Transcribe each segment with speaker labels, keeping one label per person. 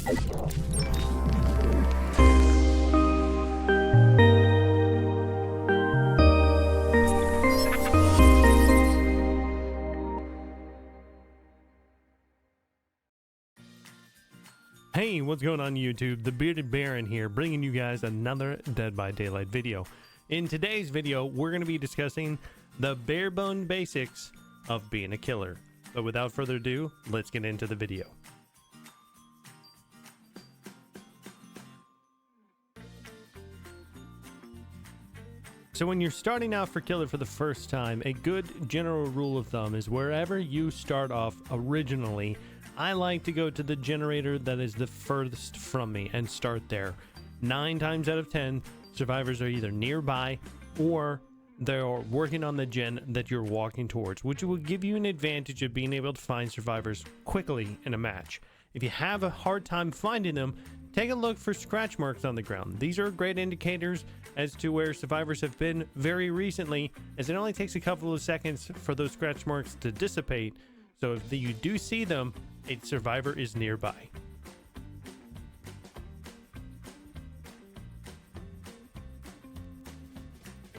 Speaker 1: Hey, what's going on YouTube? The Bearded Baron here, bringing you guys another Dead by Daylight video. In today's video, we're going to be discussing the bare bone basics of being a killer. But without further ado, let's get into the video. So when you're starting out for killer for the first time, a good general rule of thumb is wherever you start off originally, I like to go to the generator that is the furthest from me and start there. 9 times out of 10, survivors are either nearby or they're working on the gen that you're walking towards, which will give you an advantage of being able to find survivors quickly in a match. If you have a hard time finding them, take a look for scratch marks on the ground. These are great indicators as to where survivors have been very recently, as it only takes a couple of seconds for those scratch marks to dissipate. So if you do see them, a survivor is nearby.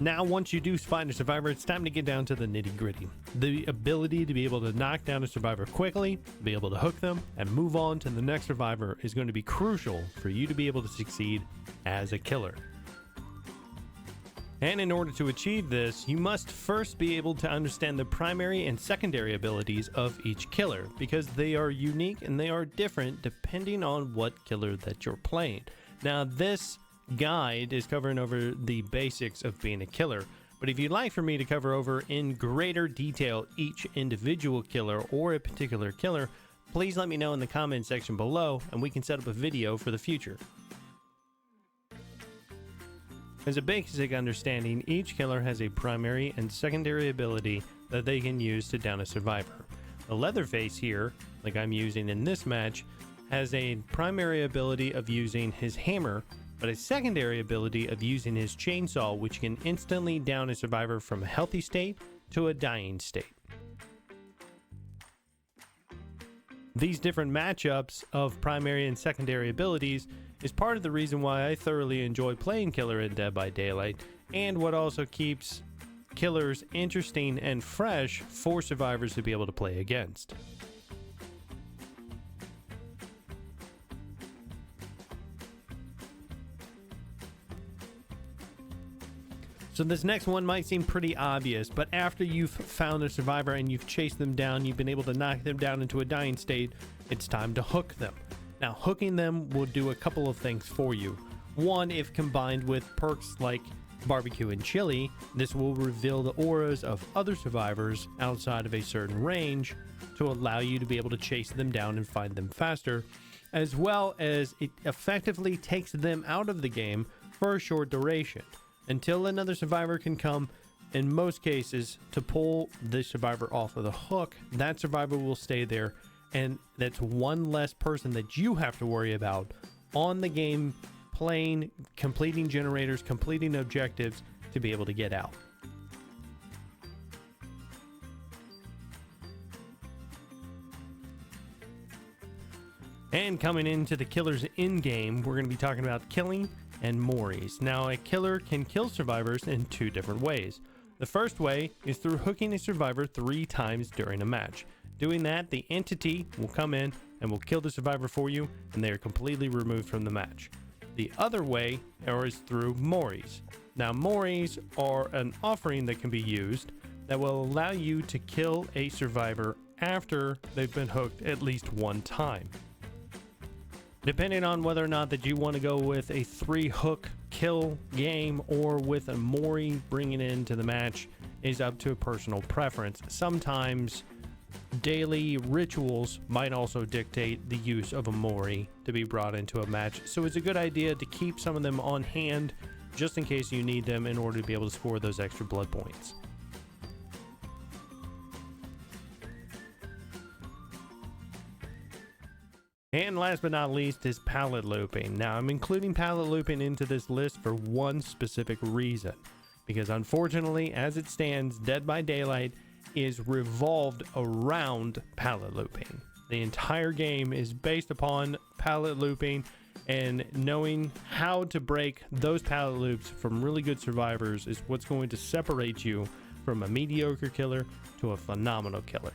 Speaker 1: Now, once you do find a survivor, it's time to get down to the nitty-gritty. The ability to be able to knock down a survivor quickly, be able to hook them, and move on to the next survivor is going to be crucial for you to be able to succeed as a killer. And in order to achieve this, you must first be able to understand the primary and secondary abilities of each killer, because they are unique and they are different depending on what killer that you're playing. Now, this guide is covering over the basics of being a killer, but if you'd like for me to cover over in greater detail each individual killer or a particular killer, please let me know in the comment section below and we can set up a video for the future. As a basic understanding, each killer has a primary and secondary ability that they can use to down a survivor. The Leatherface here, like I'm using in this match, has a primary ability of using his hammer, but a secondary ability of using his chainsaw, which can instantly down a survivor from a healthy state to a dying state. These different matchups of primary and secondary abilities is part of the reason why I thoroughly enjoy playing killer in Dead by Daylight, and what also keeps killers interesting and fresh for survivors to be able to play against. So this next one might seem pretty obvious, but after you've found a survivor and you've chased them down, you've been able to knock them down into a dying state, it's time to hook them. Now, hooking them will do a couple of things for you. One, if combined with perks like barbecue and chili, this will reveal the auras of other survivors outside of a certain range to allow you to be able to chase them down and find them faster, as well as it effectively takes them out of the game for a short duration until another survivor can come. In most cases, to pull the survivor off of the hook, that survivor will stay there, and that's one less person that you have to worry about on the game, playing, completing generators, completing objectives to be able to get out. And coming into the killers in game, we're going to be talking about killing and Moris. Now, a killer can kill survivors in 2 different ways. The first way is through hooking a survivor 3 times during a match. Doing that, the entity will come in and will kill the survivor for you, and they are completely removed from the match. The other way is through Moris. Now, Moris are an offering that can be used that will allow you to kill a survivor after they've been hooked at least 1 time. Depending on whether or not that you want to go with a 3-hook kill game or with a Mori bringing into the match is up to a personal preference. Sometimes daily rituals might also dictate the use of a Mori to be brought into a match, so it's a good idea to keep some of them on hand just in case you need them in order to be able to score those extra blood points. And last but not least is pallet looping. Now, I'm including pallet looping into this list for one specific reason, because unfortunately, as it stands, Dead by Daylight is revolved around pallet looping. The entire game is based upon pallet looping, and knowing how to break those pallet loops from really good survivors is what's going to separate you from a mediocre killer to a phenomenal killer.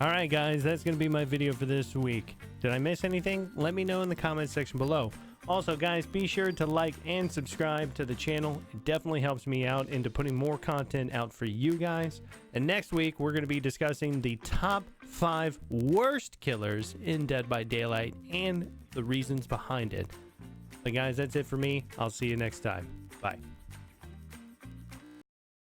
Speaker 1: Alright guys, that's going to be my video for this week. Did I miss anything? Let me know in the comment section below. Also guys, be sure to like and subscribe to the channel. It definitely helps me out into putting more content out for you guys. And next week, we're going to be discussing the top 5 worst killers in Dead by Daylight and the reasons behind it. But guys, that's it for me. I'll see you next time. Bye.